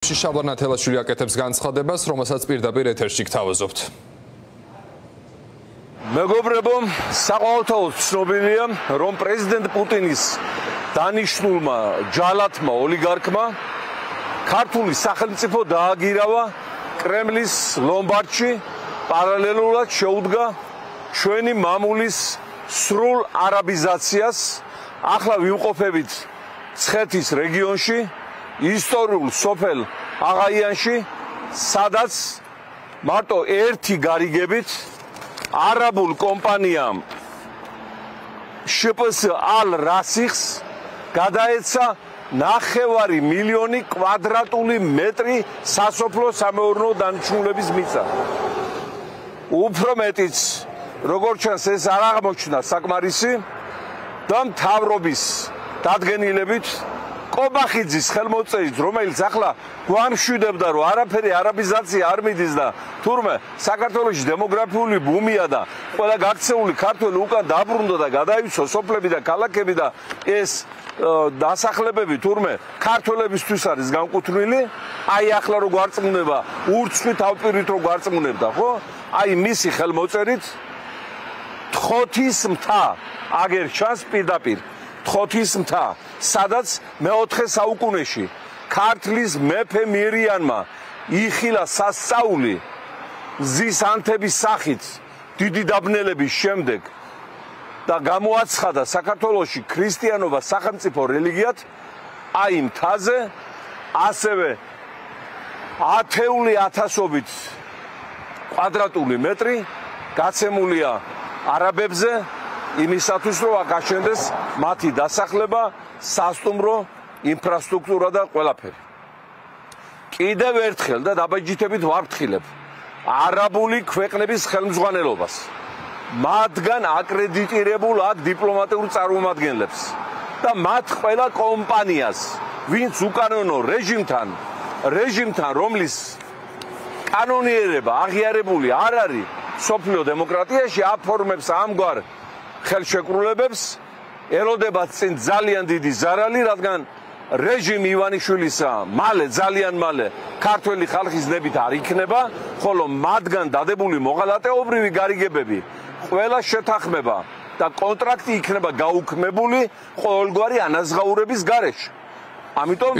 შაბლანა თელაშვილი აკეთებს განცხადებას, რომელსაც პირდაპირ ეთერში გთავაზობთ. მეგობრებო, საყოველთაოდ ცნობილია, რომ პრეზიდენტ პუტინის დანიშნულმა ჯალათმა ოლიგარქმა ქართული სახელმწიფო დააგირავა კრემლის ლომბარდში, პარალელურად შეუდგა ჩვენი მამულის სრულ არაბიზაციას. ახლა ვიმყოფებით მცხეთის რეგიონში, ისტორიულ სოფელ აღაიანში, სადაც მარტო ერთი გარიგებით არაბულ კომპანიამ შპს ალ-რასიხს გადაეცა 9 მილიონი კვადრატული მეტრი სასოფლო სამეურნეო დანიშნულების მიწა. უფრო მეტიც, როგორც ჩანს, ეს არ აღმოჩნდა საკმარისი და მთავრობის დადგენილებით კობახიძის ხელმოწერით, რომელიც ახლა გვამშვიდებდა, რომ არაფერი არაბიზაცია არ მიდის და თურმე საქართველოში დემოგრაფიული ბუმია და ყველა გაქცეული ქართველი უკან დაბრუნდა და გადაივსო სოფლები და ქალაქები და ეს დასახლებები თურმე ქართველებისთვის არის განკუთვნილი. აი ახლა რო გვარწმუნება, ურცხვით ავპირით რო გვარწმუნებდა, ხო? აი მისი ხელმოწერით თხოთის მთა აგერ ჩანს პირდაპირ. თხოთის მთა, სადაც მე-4 საუკუნეში ქართლის მეფე მირიანმა იხილა სასწაული მზის ანთების სახით დიდი დაბნელების შემდეგ და გამოაცხადა საქართველოში ქრისტიანობა სახელმწიფო რელიგიად. აი მთაზე ასევე ათეული ათასობით კვადრატული მეტრი გაცემულია არაბებზე იმისათვის, რომ აქ აშენდეს მათი დასახლება, სასტუმრო, ინფრასტრუქტურა და ყველაფერი. კიდევ ერთხელ და დაბაჯითებით ვაფრთხილებ არაბული ქვეყნების ხელმძღვანელობას, მათგან აკრედიტირებულ აქ დიპლომატიურ წარმომადგენლებს და მათ ყველა კომპანიას, ვინც უკანონო რეჟიმთან, რომლის კანონიერება აღიარებული არ არის სოფლიო დემოკრატიაში, აფორმებს ამგვარ ხელშეკრულებებს, ელოდებათ წინ ძალიან დიდი ზარალი, რადგან რეჟიმ ივანიშვილისა ძალიან მალე ქართველი ხალხის ნებით არ იქნება, ხოლო მათგან დადებული მოღალატეობრივი გარიგებები, ყველა შეთანხმება და კონტრაქტი იქნება გაუქმებული ყოველგვარი ანაზღაურების გარეშე. ამიტომ